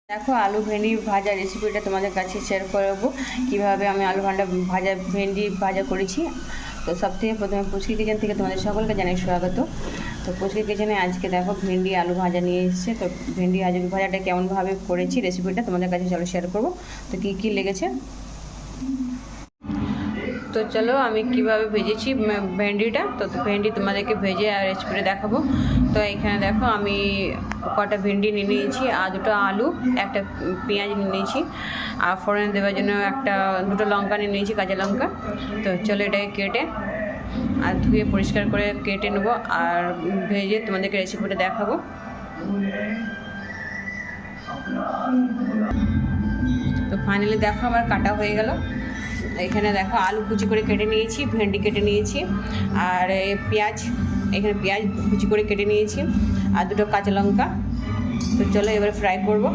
দেখো আলু ভেন্ডি ভাজা রেসিপিটা তোমাদের কাছে শেয়ার করবো কিভাবে আমি আলু ভেন্ডি ভাজা করেছি। তো সবথেকে প্রথমে পুচকি কিচেন থেকে তোমাদের সকলকে জানাই স্বাগত। তো পুচকি কিচেনে আজকে দেখো ভেন্ডি আলু ভাজা নিয়ে এসেছে। তো ভেন্ডি আলু ভাজাটা কেমনভাবে করেছি রেসিপিটা তোমাদের কাছে চলো শেয়ার করবো। তো কী লেগেছে তো চলো আমি কিভাবে ভেজেছি ভেন্ডিটা। তো ভেন্ডি তোমাদেরকে ভেজে আর রেসিপিটা দেখাবো। তো এখানে দেখো আমি কটা ভেন্ডি নিয়ে নিয়েছি আর দুটো আলু, একটা পেঁয়াজ নিয়ে নিয়েছি আর ফোড়নে দেওয়ার জন্য দুটো লঙ্কা নিয়ে নিয়েছি, কাঁচা লঙ্কা। তো চলো এটাকে কেটে আর ধুয়ে পরিষ্কার করে কেটে নেবো আর ভেজে তোমাদেরকে রেসিপিটা দেখাবো। তো ফাইনালি দেখো আমার কাটা হয়ে গেল। এখানে দেখো আলু কুচি করে কেটে নিয়েছি, ভেন্ডি কেটে নিয়েছি আর পেঁয়াজ, এখানে পেঁয়াজ কুচি করে কেটে নিয়েছি আর দুটো কাঁচা লঙ্কা। তো চলো এবার ফ্রাই করব।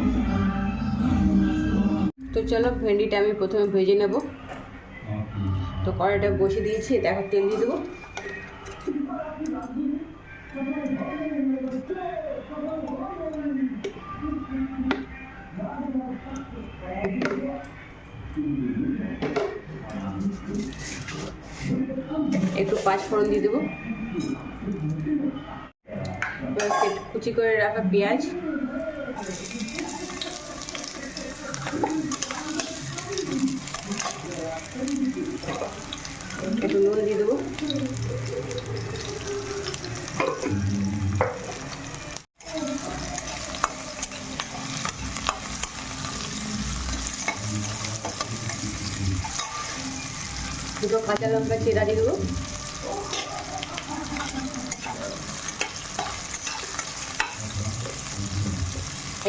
তো চলো ভেন্ডিটা আমি প্রথমে ভেজে নেব। তো কড়াইটা বসিয়ে দিয়েছি, দেখো তেল দিয়ে দেবো। একটু পাঁচফোড়ন দিয়ে দেবো। কুচি করে রাখা পেঁয়াজ, একটু নুন দিয়ে দেবো। দুটো কাঁচা লঙ্কা চেরা দিয়ে দেবো।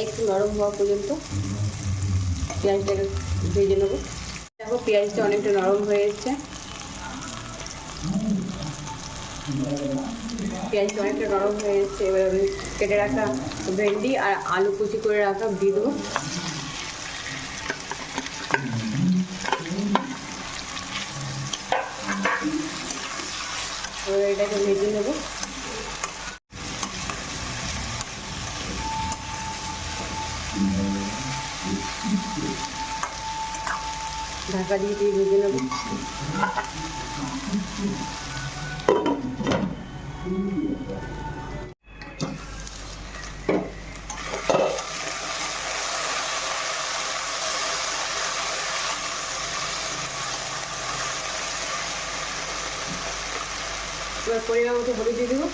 একটু নরম হওয়া পর্যন্ত পেঁয়াজটাকে ভেজে নেবো। দেখো পেঁয়াজটা অনেকটা নরম হয়ে এসছে, পেঁয়াজটা অনেকটা নরম হয়ে এসছে। এবার আমি কেটে রাখা ভেন্ডি আর আলু কুচি করে রাখা দিয়ে দেবো। এবার এটাকে ভেজে নেবো। ঢাকা দিয়ে ভেজে নেব। এবার পরিমাণ মতো হলুদ দিয়ে দেবো।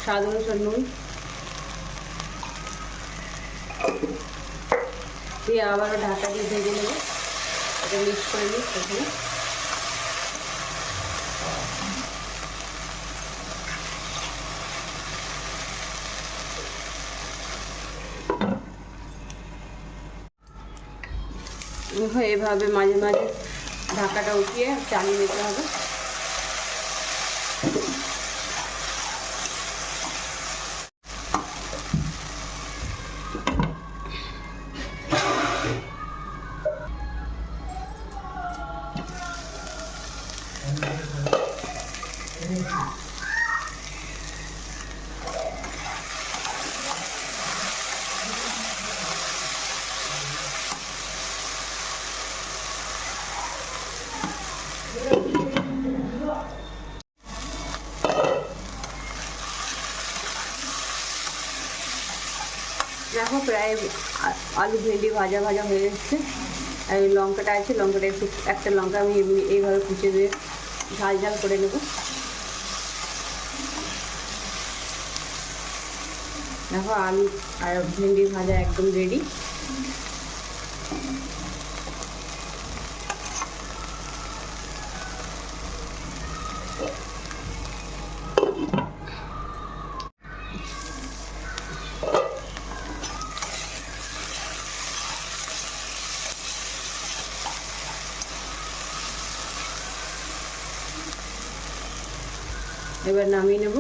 স্বাদ অনুসার নুন দিয়ে আবারও ঢাকা দিয়ে ভেজে নেব। এটা মিক্স করে নিই প্রথমে। এভাবে মাঝে মাঝে ঢাকাটা উঠিয়ে চালিয়ে নিতে হবে। দেখো প্রায় আলু ভেন্ডি ভাজা হয়ে এসছে। আর এই লঙ্কাটা আছে, লঙ্কাটা একটা লঙ্কা আমি এইভাবে কুচে দিয়ে ঝাল করে নেব। দেখো আলু আর ভেন্ডি ভাজা একদম রেডি। এবার নামিয়ে নেব।